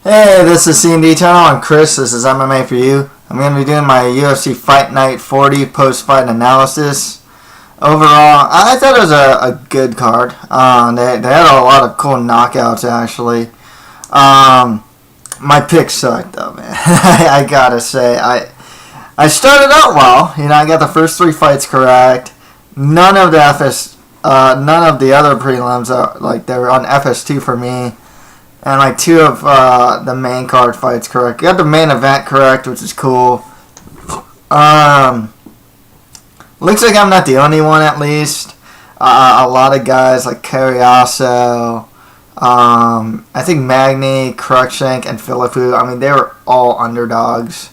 Hey, this is C&D Channel. I'm Chris. This is MMA for you. I'm going to be doing my UFC Fight Night 40 post-fight analysis. Overall, I thought it was a good card. They had a lot of cool knockouts, actually. My pick sucked, though, man. I gotta say. I started out well. I got the first 3 fights correct. None of the other prelims, they were on FS2 for me. And 2 of the main card fights correct. Got the main event correct, which is cool. Looks like I'm not the only one, at least. A lot of guys like Carriasso, I think Magny, Cruikshank, and Philippou. They were all underdogs.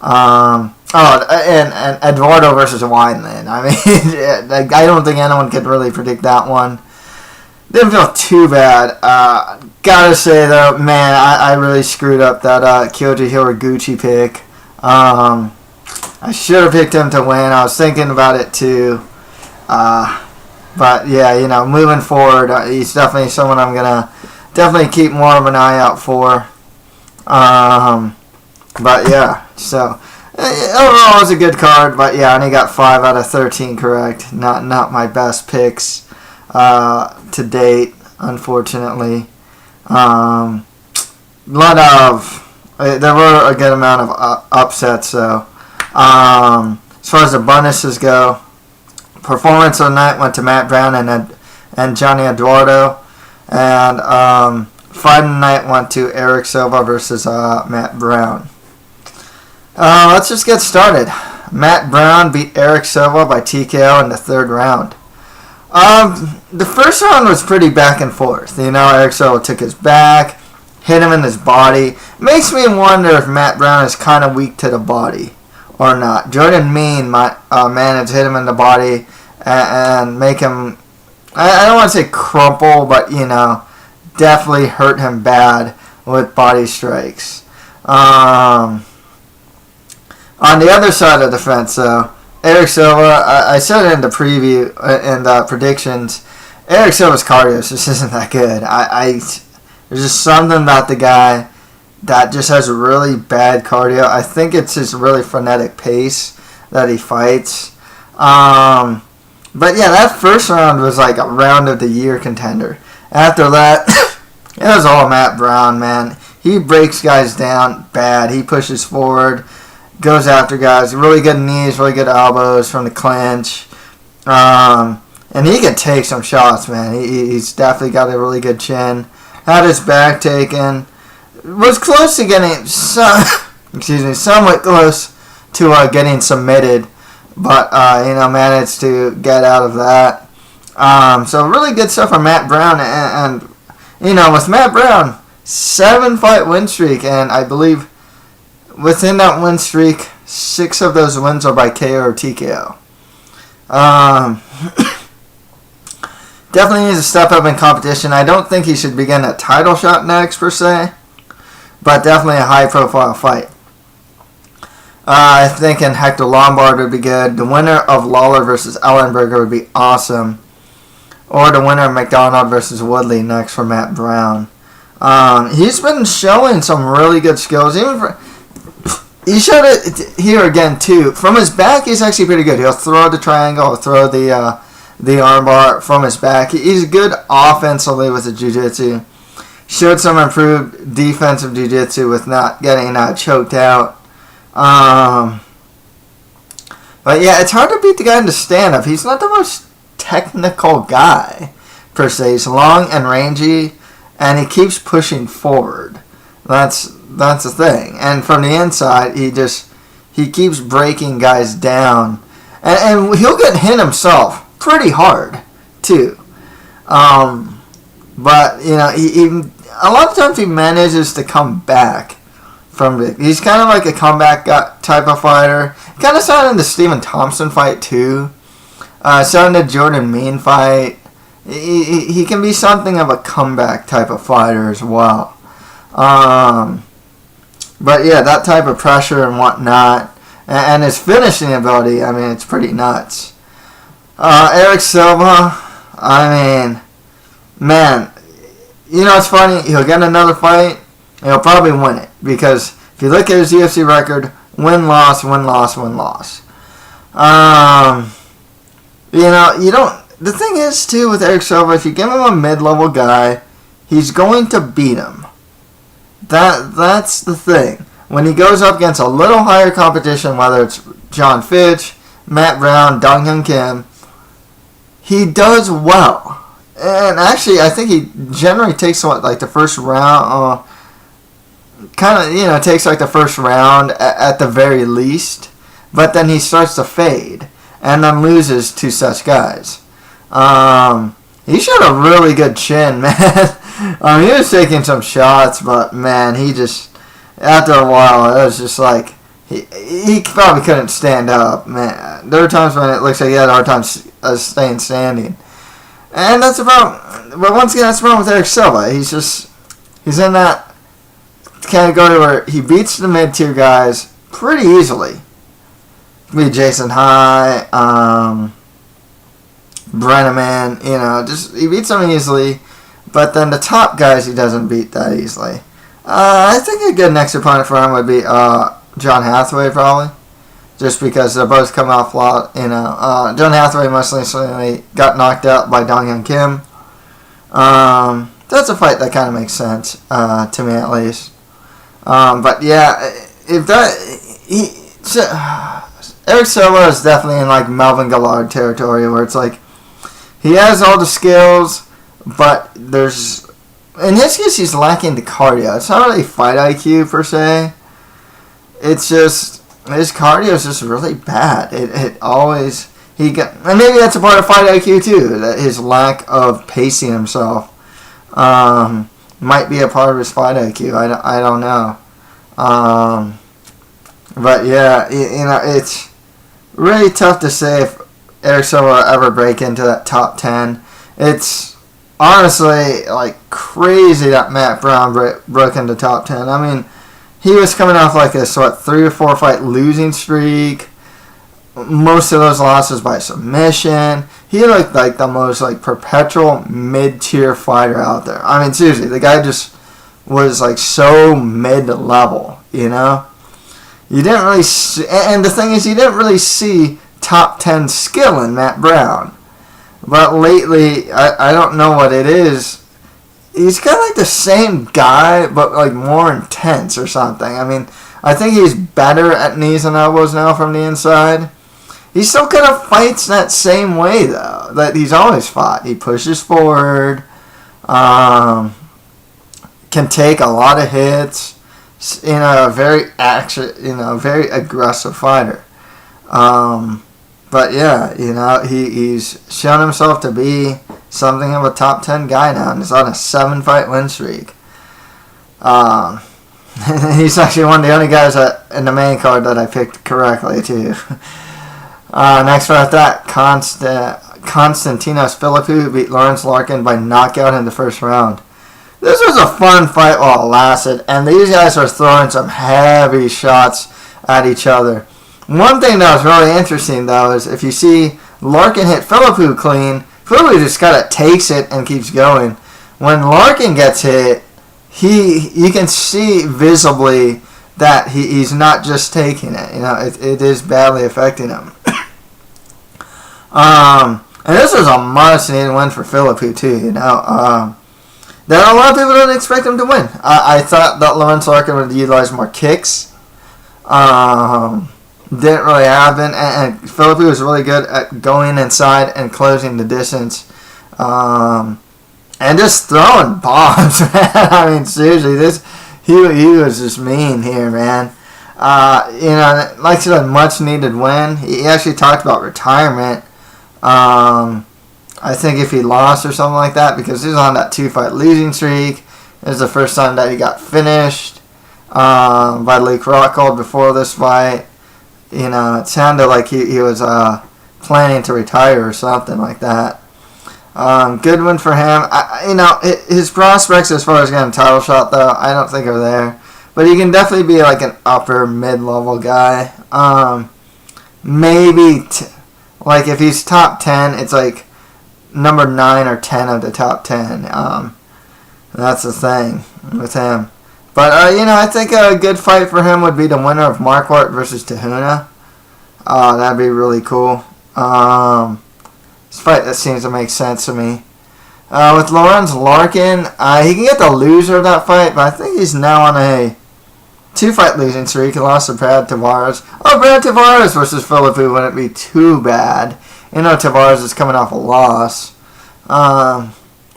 And Eduardo versus Wineland. I don't think anyone could really predict that one. Didn't feel too bad. Gotta say though, man, I really screwed up that Kyoji Hiroguchi pick. I should have picked him to win. I was thinking about it too. But yeah, moving forward, he's definitely someone I'm gonna definitely keep more of an eye out for. But yeah, so overall it was a good card. But yeah, I only got 5 out of 13 correct. Not my best picks to date, unfortunately. There were a good amount of upsets, though. As far as the bonuses go, performance of the night went to Matt Brown and Johnny Eduardo, and fight of the night went to Eric Silva versus Matt Brown. Let's just get started. Matt Brown beat Eric Silva by TKO in the 3rd round. The first round was pretty back and forth. Eric Silva took his back, hit him in his body. Makes me wonder if Matt Brown is kind of weak to the body or not. Jordan Mean might manage to hit him in the body and make him, I don't want to say crumple, but, definitely hurt him bad with body strikes. On the other side of the fence, though, Eric Silva, I said it in the preview, in the predictions, Eric Silva's cardio just isn't that good. There's just something about the guy that just has really bad cardio. I think it's his really frenetic pace that he fights. But yeah, that first round was like a round of the year contender. After that, it was all Matt Brown, man. He breaks guys down bad. He pushes forward, goes after guys. Really good knees, really good elbows from the clinch. And he can take some shots, man. He's definitely got a really good chin. Had his back taken. Was close to getting somewhat close to getting submitted, but managed to get out of that. So really good stuff from Matt Brown, and with Matt Brown, 7-fight win streak, and I believe within that win streak, 6 of those wins are by KO or TKO. Definitely needs to step up in competition. I don't think he should be getting a title shot next, per se, but definitely a high-profile fight. I think Hector Lombard would be good. The winner of Lawler versus Ellenberger would be awesome. Or the winner of McDonald versus Woodley next for Matt Brown. He's been showing some really good skills. He showed it here again, too. From his back, he's actually pretty good. He'll throw the triangle, he'll throw the armbar from his back. He's good offensively with the jiu-jitsu. Showed some improved defensive jiu-jitsu with not getting choked out. But yeah, it's hard to beat the guy in the stand-up. He's not the most technical guy, per se. He's long and rangy, and he keeps pushing forward. That's the thing. And from the inside, he keeps breaking guys down. And he'll get hit himself pretty hard, too. But, he a lot of times he manages to come back from it. He's kind of like a comeback type of fighter. Kind of sounded the Stephen Thompson fight, too. Sounded the Jordan Mean fight. He can be something of a comeback type of fighter as well. But yeah, that type of pressure and whatnot, and his finishing ability, it's pretty nuts. Eric Silva, man, it's funny. He'll get another fight, he'll probably win it. Because if you look at his UFC record, win-loss, win-loss, win-loss. You don't... The thing is, too, with Eric Silva, if you give him a mid-level guy, he's going to beat him. That's the thing. When he goes up against a little higher competition, whether it's John Fitch, Matt Brown, Dong Hyun Kim, he does well. And actually, I think he generally takes the first round, takes the first round at the very least. But then he starts to fade and then loses to such guys. He showed a really good chin, man. He was taking some shots, but man, he just, after a while, it was just like, he probably couldn't stand up, man. There were times when it looks like he had a hard time staying standing. And that's the problem. But once again, that's the problem with Eric Silva. He's in that category where he beats the mid-tier guys pretty easily. Beat Jason High, Brenneman, he beats them easily. But then the top guys he doesn't beat that easily. I think a good next opponent for him would be John Hathaway, probably. Just because they're both coming off a lot. John Hathaway most recently got knocked out by Dong Hyun Kim. That's a fight that kind of makes sense, to me at least. But yeah, Eric Silva is definitely in Melvin Gillard territory, where it's he has all the skills, but in his case, he's lacking the cardio. It's not really fight IQ per se. It's just his cardio is just really bad. And maybe that's a part of fight IQ too. That his lack of pacing himself might be a part of his fight IQ. I don't know. But yeah, it's really tough to say if Eric Silva will ever break into that top 10. It's honestly crazy that Matt Brown broke into top 10. I mean, he was coming off this 3 or 4 fight losing streak. Most of those losses by submission. He looked like the most perpetual mid-tier fighter out there. I mean, seriously, the guy just was so mid-level, You didn't really see, and the thing is, you didn't really see top 10 skill in Matt Brown. But lately, I don't know what it is. He's kind of the same guy, but more intense or something. I mean, I think he's better at knees and elbows now from the inside. He still kind of fights that same way, though, that he's always fought. He pushes forward, can take a lot of hits, very aggressive fighter. But yeah, he's shown himself to be something of a top 10 guy now, and he's on a 7-fight win streak. He's actually one of the only guys in the main card that I picked correctly too. Next right after that, Konstantinos Philippou beat Lawrence Larkin by knockout in the first round. This was a fun fight while it lasted, and these guys are throwing some heavy shots at each other. One thing that was really interesting, though, is if you see Larkin hit Philippou clean, Philippou just kind of takes it and keeps going. When Larkin gets hit, you can see visibly that he's not just taking it. It is badly affecting him. And this was a must-needed win for Philippou, too, There are a lot of people that didn't expect him to win. I thought that Lawrence Larkin would utilize more kicks. Didn't really happen, and Philippou was really good at going inside and closing the distance, and just throwing bombs, man. I mean, seriously, he was just mean here, man. Like I said, a much needed win. He actually talked about retirement. I think if he lost or something like that, because he was on that 2-fight losing streak. It was the first time that he got finished by Luke Rockhold before this fight. It sounded like he was planning to retire or something like that. Good win for him. His prospects as far as getting a title shot, though, I don't think are there. But he can definitely be an upper mid-level guy. Maybe, if he's top 10, it's number 9 or 10 of the top 10. That's the thing with him. But, I think a good fight for him would be the winner of Marquardt versus Tahuna. That'd be really cool. This fight that seems to make sense to me. With Lorenz Larkin, he can get the loser of that fight, but I think he's now on a 2-fight losing streak. He lost to Brad Tavares. Brad Tavares versus Philippou wouldn't be too bad. Tavares is coming off a loss.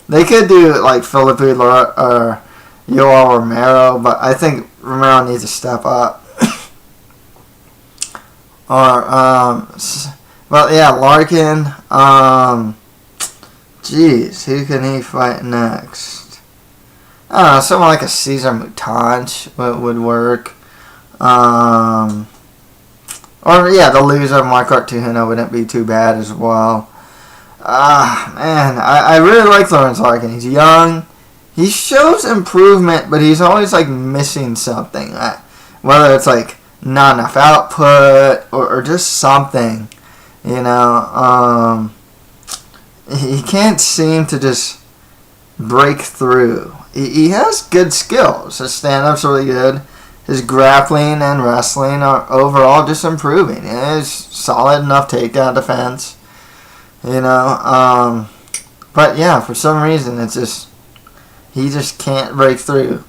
They could do like Philippou or Yoel Romero, but I think Romero needs to step up. Larkin. Who can he fight next? I don't know, someone like a Cesar Mutanch would work. The loser of Marquardt Tahuna wouldn't be too bad as well. I really like Lorenz Larkin. He's young. He shows improvement, but he's always like missing something. Whether it's like not enough output or just something, he can't seem to just break through. He has good skills. His stand-up's really good. His grappling and wrestling are overall just improving. He has solid enough takedown defense, But yeah, for some reason, it's just he just can't break through.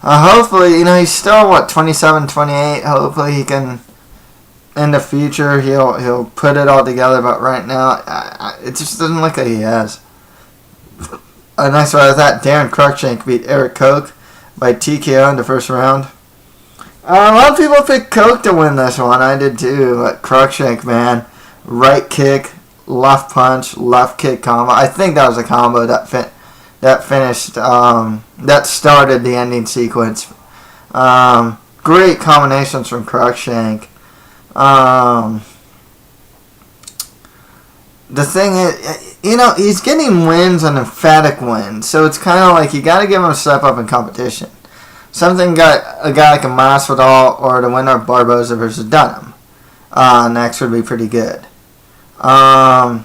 Hopefully, he's still 27, 28. Hopefully, he can. In the future, he'll put it all together. But right now, it just doesn't look like he has. Next fight with that, Darren Cruikshank beat Eric Koch by TKO in the first round. A lot of people picked Koch to win this one. I did too. But Cruikshank, man, right kick, left punch, left kick combo. I think that was a combo that finished. That started the ending sequence. Great combinations from Cruikshank. The thing is, he's getting wins and emphatic wins, so it's kind of like you got to give him a step up in competition. Something got a guy like a Masvidal or the winner of Barboza versus Dunham. Next would be pretty good. I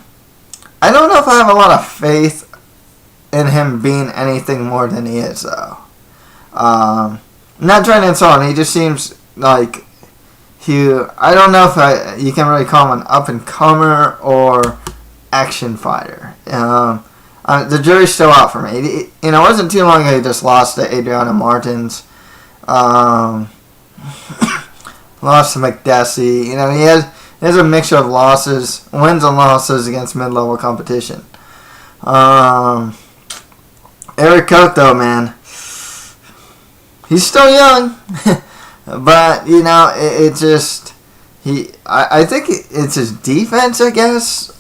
don't know if I have a lot of faith in him being anything more than he is, though. Not trying to insult him, he just seems like I don't know if you can really call him an up-and-comer or action fighter. The jury's still out for me. It wasn't too long ago he just lost to Adriano Martins. Lost to McDessie. He has a mixture of losses, wins and losses against mid-level competition. Eric Koch, though, man, he's still young. But, it just, I think it's his defense, I guess,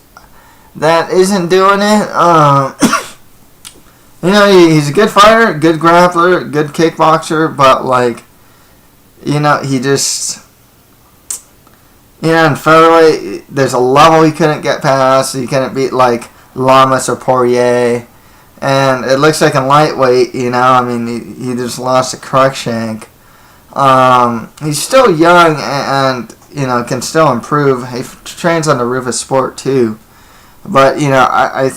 that isn't doing it. He's a good fighter, good grappler, good kickboxer, but, he just, in featherweight, there's a level he couldn't get past. He couldn't beat, Lamas or Poirier. And it looks like in lightweight, he just lost to Cruikshank. He's still young and can still improve. He trains on the Rufus Sport too, but I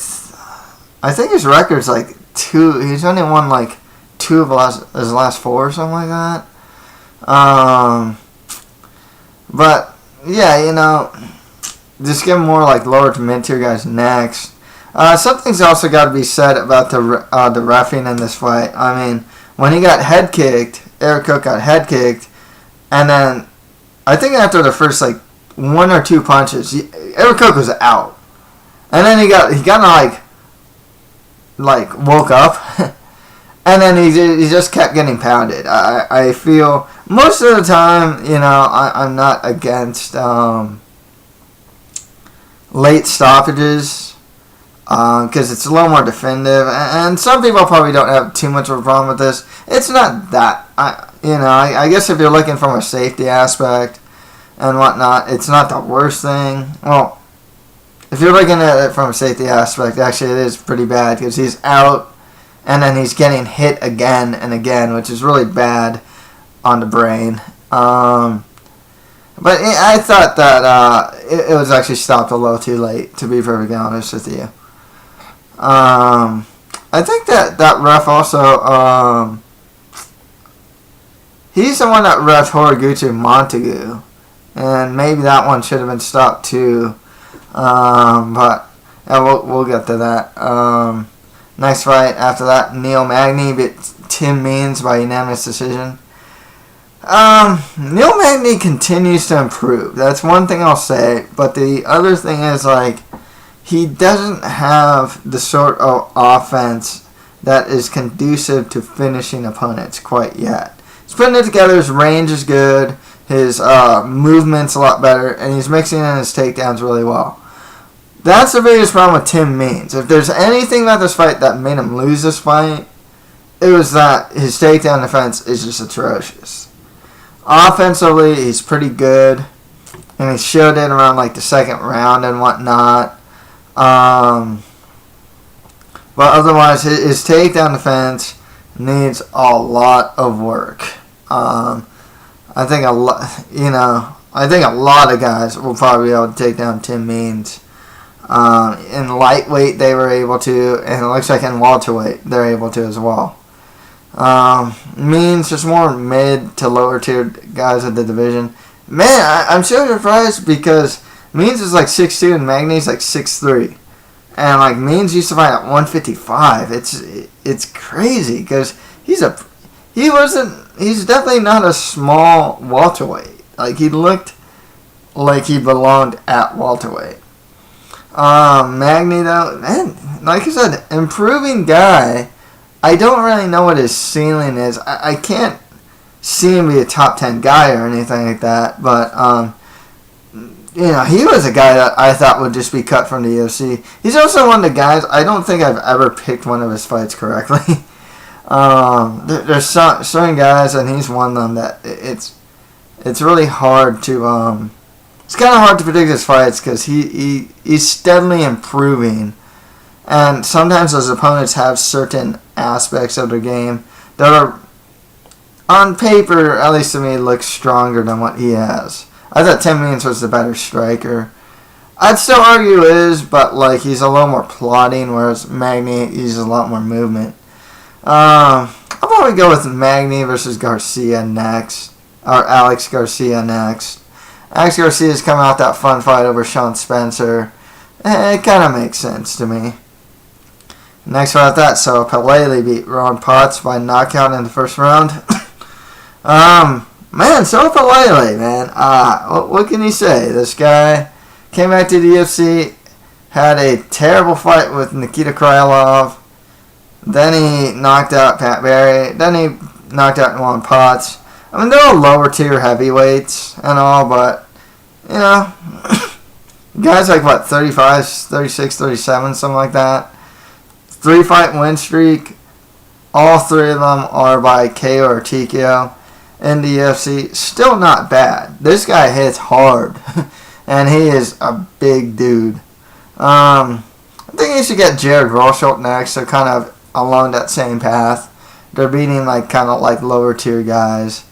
think his record's 2. He's only won 2 of his last 4 or something like that. But yeah, just give him more lower to mid tier guys next. Something's also got to be said about the reffing in this fight. When he got head kicked. Eric Koch got head kicked, and then I think after the first 1 or 2 punches, Eric Koch was out, and then he woke up, and then he just kept getting pounded. I feel most of the time, I'm not against late stoppages. Because it's a little more definitive, and some people probably don't have too much of a problem with this. It's not that, I guess if you're looking from a safety aspect and whatnot, it's not the worst thing. Well, if you're looking at it from a safety aspect, actually it is pretty bad, because he's out, and then he's getting hit again and again, which is really bad on the brain. But I thought that it was actually stopped a little too late, to be perfectly honest with you. I think that ref also, he's the one that ref Horiguchi Montagu, and maybe that one should have been stopped too. But yeah, we'll get to that. Next fight after that, Neil Magny beat Tim Means by unanimous decision. Neil Magny continues to improve. That's one thing I'll say. But the other thing is, like, he doesn't have the sort of offense that is conducive to finishing opponents quite yet. He's putting it together. His range is good. His movement's a lot better. And he's mixing in his takedowns really well. That's the biggest problem with Tim Means. If there's anything about this fight that made him lose this fight, it was that his takedown defense is just atrocious. Offensively, he's pretty good. And he showed it around like the second round and whatnot. But otherwise, his takedown defense needs a lot of work. I think a lot of guys will probably be able to take down Tim Means. In lightweight, they were able to, and it looks like in welterweight, they're able to as well. Means just more mid to lower tier guys of the division. Man, I'm so surprised because Means is like 6'2" and Magny's like 6'3", and like Means used to fight at 155. It's crazy because he's definitely not a small welterweight. Like, he looked like he belonged at welterweight. Magny though, man, like I said, improving guy. I don't really know what his ceiling is. I can't see him be a top 10 guy or anything like that, but he was a guy that I thought would just be cut from the UFC. He's also one of the guys, I don't think I've ever picked one of his fights correctly. There's certain guys, and he's one of them that it's really hard to it's kind of hard to predict his fights because he's steadily improving, and sometimes his opponents have certain aspects of their game that are, on paper, at least to me, look stronger than what he has. I thought Tim Means was the better striker. I'd still argue is, but like, he's a little more plotting, whereas Magny uses a lot more movement. I'll probably go with Magny versus Garcia next, or Alex Garcia next. Alex Garcia's coming out that fun fight over Sean Spencer. It kind of makes sense to me. Next fight after that, so Pelele beat Ron Potts by knockout in the first round. Man, so Pelele, man. What can you say? This guy came back to the UFC, had a terrible fight with Nikita Krylov. Then he knocked out Pat Barry. Then he knocked out Ron Potts. I mean, they're all lower tier heavyweights and all, but, guys like, 35, 36, 37, something like that. 3-fight win streak. All three of them are by KO or TKO in the UFC. Still not bad. This guy hits hard, and he is a big dude. I think he should get Jared Rosholt next, so kind of along that same path. They're beating, kind of lower tier guys.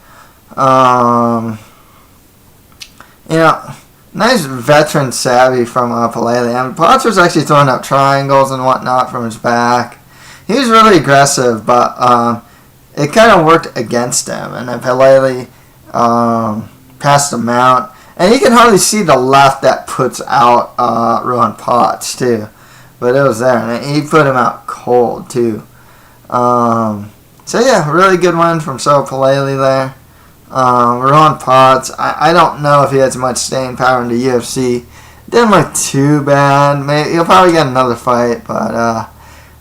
Nice veteran savvy from Pelele. And Potts was actually throwing up triangles and whatnot from his back. He was really aggressive, but it kind of worked against him. And then Pelele passed him out. And you can hardly see the left that puts out Ron Potts, too. But it was there. And he put him out cold, too. So, yeah, really good one from Saul Pelele there. Ron Potts, I don't know if he has much staying power in the UFC. Didn't look too bad. Maybe he'll probably get another fight, but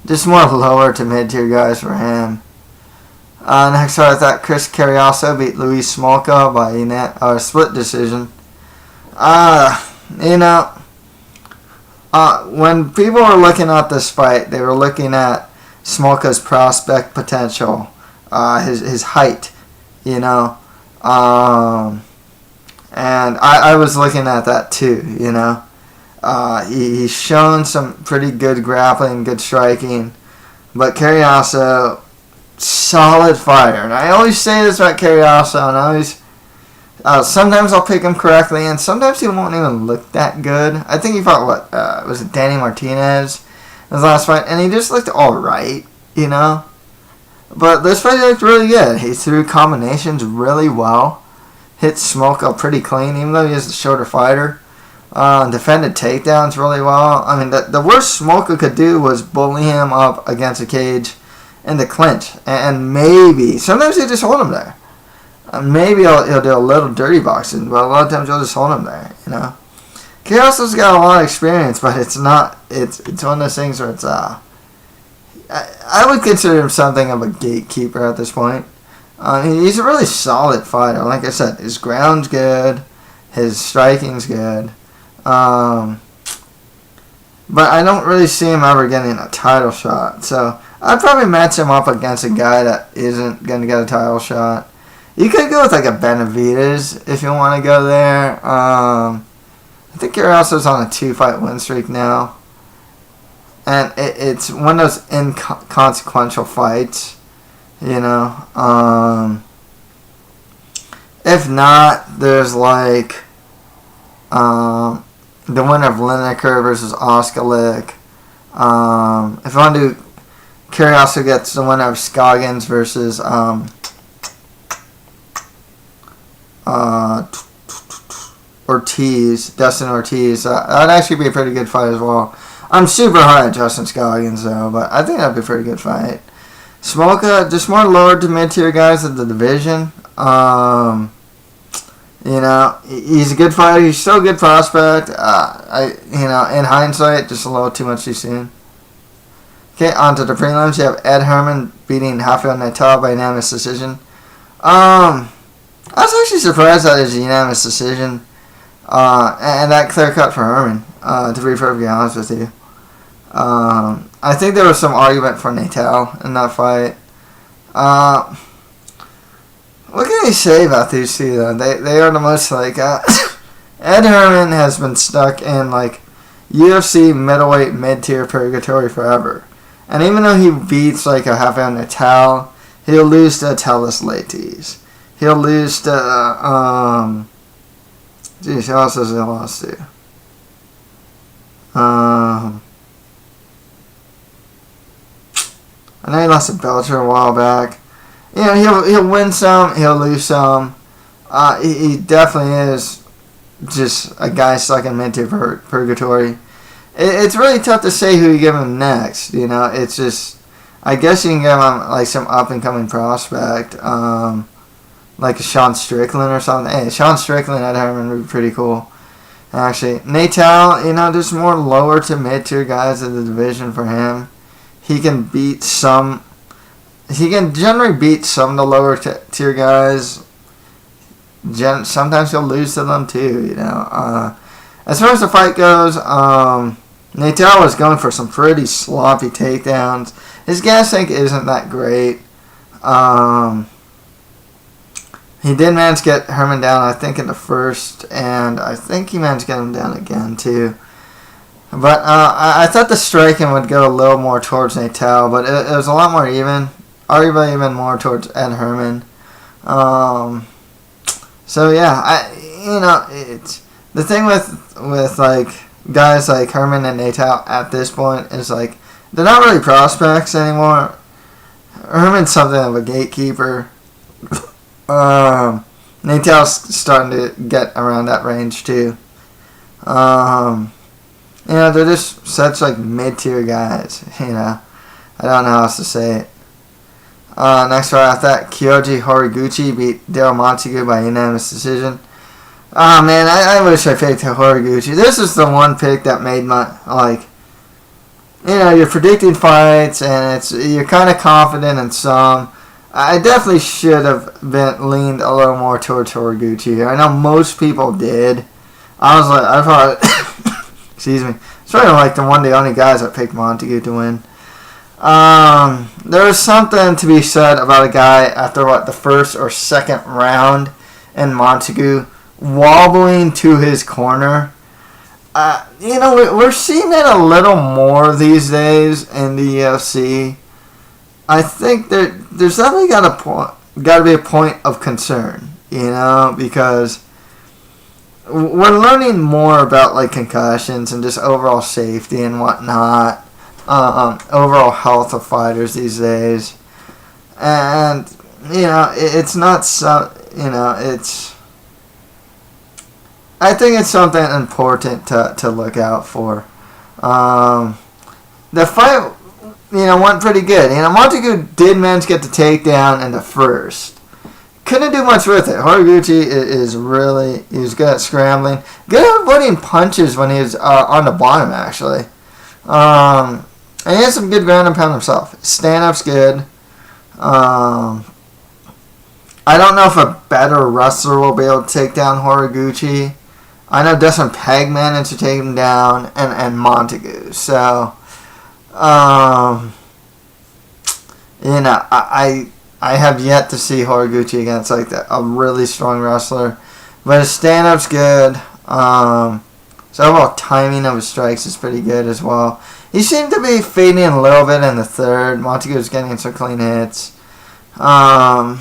just more lower to mid-tier guys for him. Next fight, I thought Chris Carriazo beat Luis Smolka by split decision. When people were looking at this fight, they were looking at Smolka's prospect potential, his height, and I was looking at that too, He's shown some pretty good grappling, good striking, but Carriazo, solid fighter. And I always say this about Carriazo, and I always, sometimes I'll pick him correctly, and sometimes he won't even look that good. I think he fought, was it Danny Martinez? his last fight, and he just looked alright, you know? But this fight looked really good. He threw combinations really well. Hit Smolka pretty clean, even though he is the shorter fighter. Defended takedowns really well. I mean, the worst Smolka could do was bully him up against a cage in the clinch. And maybe, sometimes he just hold him there. Maybe he'll do a little dirty boxing, but a lot of times he'll just hold him there, you know. Kyrgios's got a lot of experience, but it's one of those things where it's, I would consider him something of a gatekeeper at this point. He's a really solid fighter. Like I said, his ground's good, his striking's good. But I don't really see him ever getting a title shot. So I'd probably match him up against a guy that isn't going to get a title shot. You could go with like a Benavidez if you want to go there. I think Kyrgios's on a 2-fight win streak now. And it's one of those inconsequential fights, you know. If not, there's like the winner of Lineker versus Oskalik. If you want to do, Kyrgios gets the winner of Scoggins versus Ortiz, Dustin Ortiz. That'd actually be a pretty good fight as well. I'm super high on Justin Scoggins though, but I think that'd be a pretty good fight. Smolka, just more lower to mid-tier guys of the division. You know, he's a good fighter. He's still a good prospect. In hindsight, just a little too much too soon. Okay, on to the prelims. You have Ed Herman beating Rafael Natal by unanimous decision. I was actually surprised at his unanimous decision. And that clear cut for Herman, to be perfectly honest with you. I think there was some argument for Natal in that fight. What can you say about these two, though? They are the most, like, Ed Herman has been stuck in, like, UFC middleweight mid-tier purgatory forever. And even though he beats, like, a Rafael Natal, he'll lose to Atellus Leites. He'll lose to, geez, who else has he lost to? I know he lost to Belcher a while back. You know, he'll win some, he'll lose some. He definitely is just a guy stuck in mid-tier purgatory. It's really tough to say who you give him next. You know, it's just, I guess you can give him like some up-and-coming prospect, like a Sean Strickland or something. Hey, Sean Strickland at Herman would be pretty cool. Actually, Natal, you know, there's more lower to mid-tier guys in the division for him. He can beat some. He can generally beat some of the lower tier guys. Sometimes he'll lose to them too, you know. As far as the fight goes, Natal was going for some pretty sloppy takedowns. His gas tank isn't that great. He did manage to get Herman down, I think, in the first, and I think he managed to get him down again too. But I thought the striking would go a little more towards Natal, but it was a lot more even. Arguably even more towards Ed Herman. So yeah, it's the thing with like guys like Herman and Natal at this point is like they're not really prospects anymore. Herman's something of a gatekeeper. Natal's starting to get around that range too. They're just such like mid-tier guys. You know, I don't know how else to say it. Next fight after that, Kyoji Horiguchi beat Daryl Montague by unanimous decision. Oh man, I wish I picked Horiguchi. This is the one pick that made my, like, you're predicting fights and you're kind of confident in some. I definitely should have leaned a little more towards Horiguchi here. I know most people did. I thought, excuse me, it's probably like one of the only guys that picked Montague to win. There's something to be said about a guy after the first or second round and Montague wobbling to his corner. We're seeing it a little more these days in the UFC. I think there's definitely got to be a point of concern, because we're learning more about like concussions and just overall safety and whatnot. overall health of fighters these days. And, it's not so, it's... I think it's something important to look out for. The fight, went pretty good. Montague did manage to get the takedown in the first. Couldn't do much with it. Horiguchi he was good at scrambling. Good at avoiding punches when he was on the bottom, actually. And he has some good ground and pound himself. Stand-up's good. I don't know if a better wrestler will be able to take down Horiguchi. I know Dustin Peg managed to take him down, and Montague. So, I have yet to see Horiguchi against like a really strong wrestler, but his stand-up's good. So overall timing of his strikes is pretty good as well. He seemed to be fading a little bit in the third. Montague was getting some clean hits, but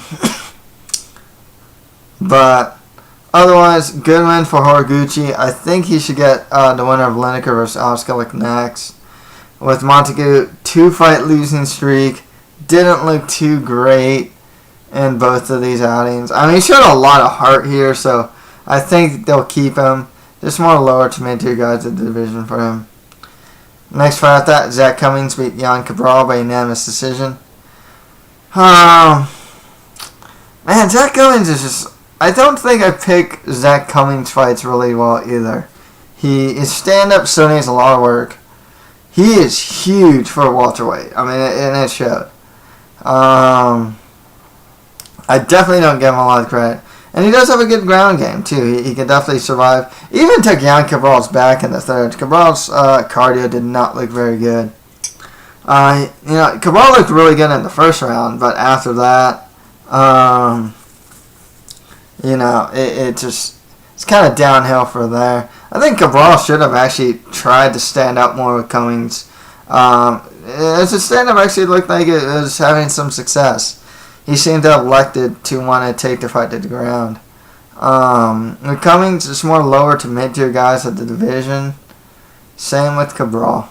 otherwise, good win for Horiguchi. I think he should get the winner of Lineker versus Auskalik next. With Montague, 2-fight losing streak. Didn't look too great in both of these outings. I mean, he showed a lot of heart here, so I think they'll keep him. Just more lower to mid-tier guys in the division for him. Next fight after that, Zach Cummings beat Jan Cabral by unanimous decision. Man, Zach Cummings is just... I don't think I pick Zach Cummings fights really well either. His stand-up still needs a lot of work. He is huge for a welterweight. I mean, and it showed. I definitely don't give him a lot of credit. And he does have a good ground game, too. He can definitely survive. He even took Jan Cabral's back in the third. Cabral's cardio did not look very good. Cabral looked really good in the first round, but after that, it's kind of downhill for there. I think Cabral should have actually tried to stand up more with Cummings. His stand-up actually looked like it was having some success. He seemed to have elected to want to take the fight to the ground. With Cummings, it's more lower to mid-tier guys at the division. Same with Cabral.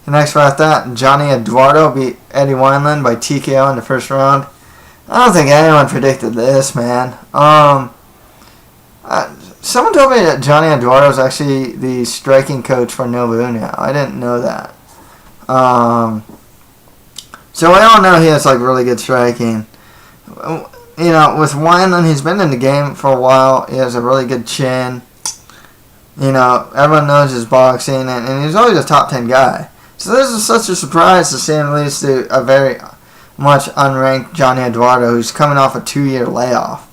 The next fight after that, Johnny Eduardo beat Eddie Wineland by TKO in the first round. I don't think anyone predicted this, man. Someone told me that Johnny Eduardo is actually the striking coach for Nova União. I didn't know that. So I all know he has like really good striking. With Wineland, he's been in the game for a while. He has a really good chin. Everyone knows his boxing, and he's always a top 10 guy. So this is such a surprise to see him lose to a very much unranked Johnny Eduardo, who's coming off a 2-year layoff.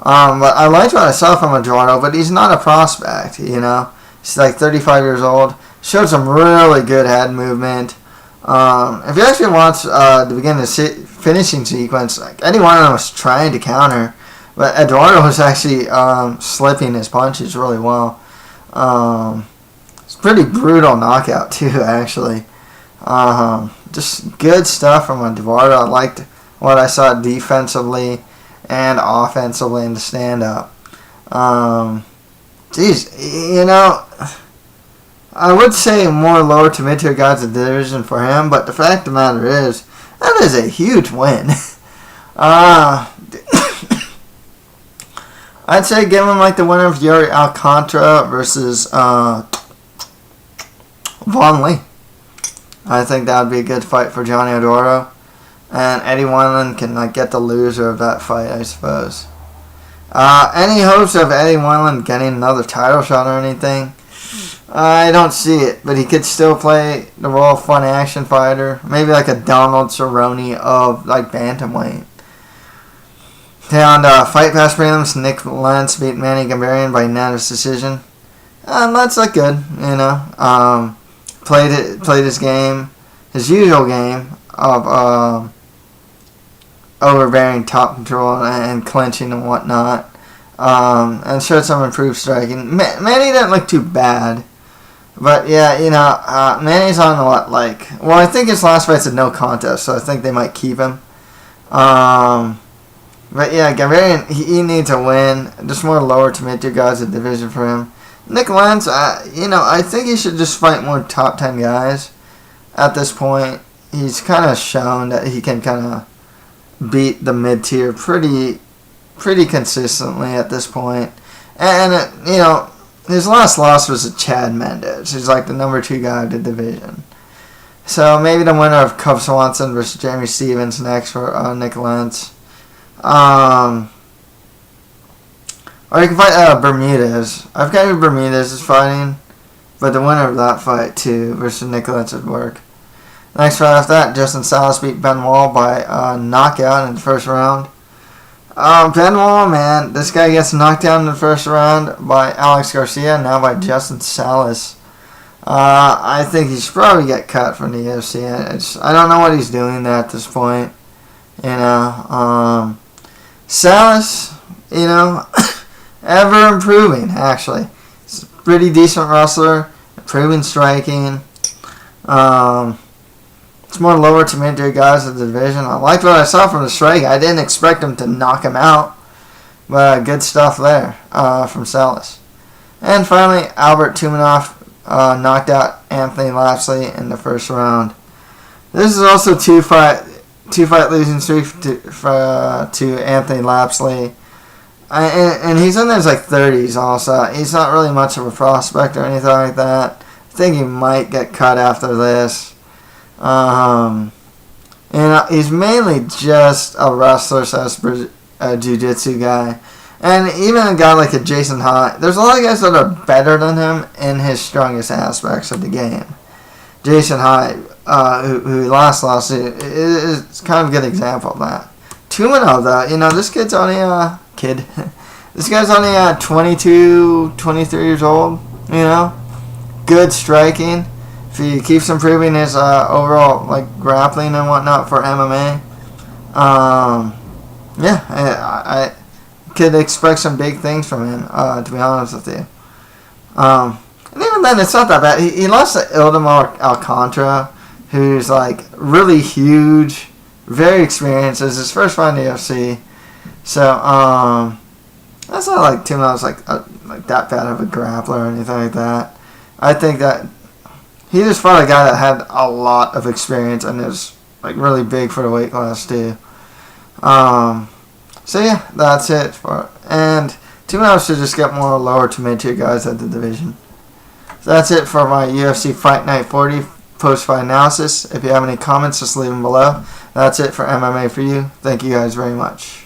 But I liked what I saw from Eduardo, but he's not a prospect, He's like 35 years old. Showed some really good head movement. If you actually watch the beginning of the finishing sequence, like Eddie Wineland was trying to counter, but Eduardo was actually slipping his punches really well. It's a pretty brutal knockout too, actually. Just good stuff from Eduardo. I liked what I saw defensively and offensively in the stand-up. I would say more lower to mid-tier guys in the division for him, but the fact of the matter is, that is a huge win. I'd say give him like the winner of Yuri Alcantara versus Vaughn Lee. I think that would be a good fight for Johnny Eduardo. And Eddie Wineland can get the loser of that fight, I suppose. Any hopes of Eddie Wineland getting another title shot or anything? I don't see it, but he could still play the role of fun action fighter. Maybe like a Donald Cerrone of bantamweight. On Fight Pass prelims, Nick Lentz beat Manny Gambarian by unanimous decision. Lentz looked good, Played his game, his usual game of overbearing top control and clinching and whatnot. And showed some improved striking. Manny didn't look too bad. But yeah, Manny's on I think his last fight's a no contest, so I think they might keep him. But yeah, Gambarian, he needs a win. Just more lower to mid-tier guys in the division for him. Nick Lentz, I think he should just fight more top 10 guys. at this point. He's kind of shown that he can kind of beat the mid-tier pretty consistently at this point. And, his last loss was to Chad Mendes, who's like the number 2 guy of the division. So maybe the winner of Cub Swanson versus Jamie Stevens next for Nick Lentz. Or you can fight Bermudez. I've got who Bermudez is fighting, but the winner of that fight too versus Nick Lentz would work. Next fight after that, Justin Salas beat Benoit by knockout in the first round. Benoit, man, this guy gets knocked out in the first round by Alex Garcia, now by Justin Salas. I think he should probably get cut from the UFC. I don't know what he's doing there at this point. Salas, ever improving, actually. He's a pretty decent wrestler, improving striking. It's more lower to mid-tier guys in the division. I liked what I saw from the strike. I didn't expect him to knock him out, but good stuff there from Salas. And finally, Albert Tumanov knocked out Anthony Lapsley in the first round. This is also two fight losing streak to Anthony Lapsley. And he's in his 30s also. He's not really much of a prospect or anything like that. I think he might get cut after this. He's mainly just a wrestler / a jiu-jitsu guy. And even a guy like a Jason High, there's a lot of guys that are better than him in his strongest aspects of the game. Jason High, who last lost, is kind of a good example of that. Tumanov, though, this kid's only a kid. This guy's only 22, 23 years old, Good striking. If he keeps improving his overall grappling and whatnot for MMA, I could expect some big things from him. To be honest with you, and even then, it's not that bad. He lost to Ildemar Alcantara, who's really huge, very experienced. It's his first fight in the UFC, so that's not Tim was like that bad of a grappler or anything like that. I think that he just fought a guy that had a lot of experience and is really big for the weight class too. So yeah, that's it and Tumanov should just get more lower to mid-tier guys at the division. So that's it for my UFC Fight Night 40 post-fight analysis. If you have any comments, just leave them below. That's it for MMA for you. Thank you guys very much.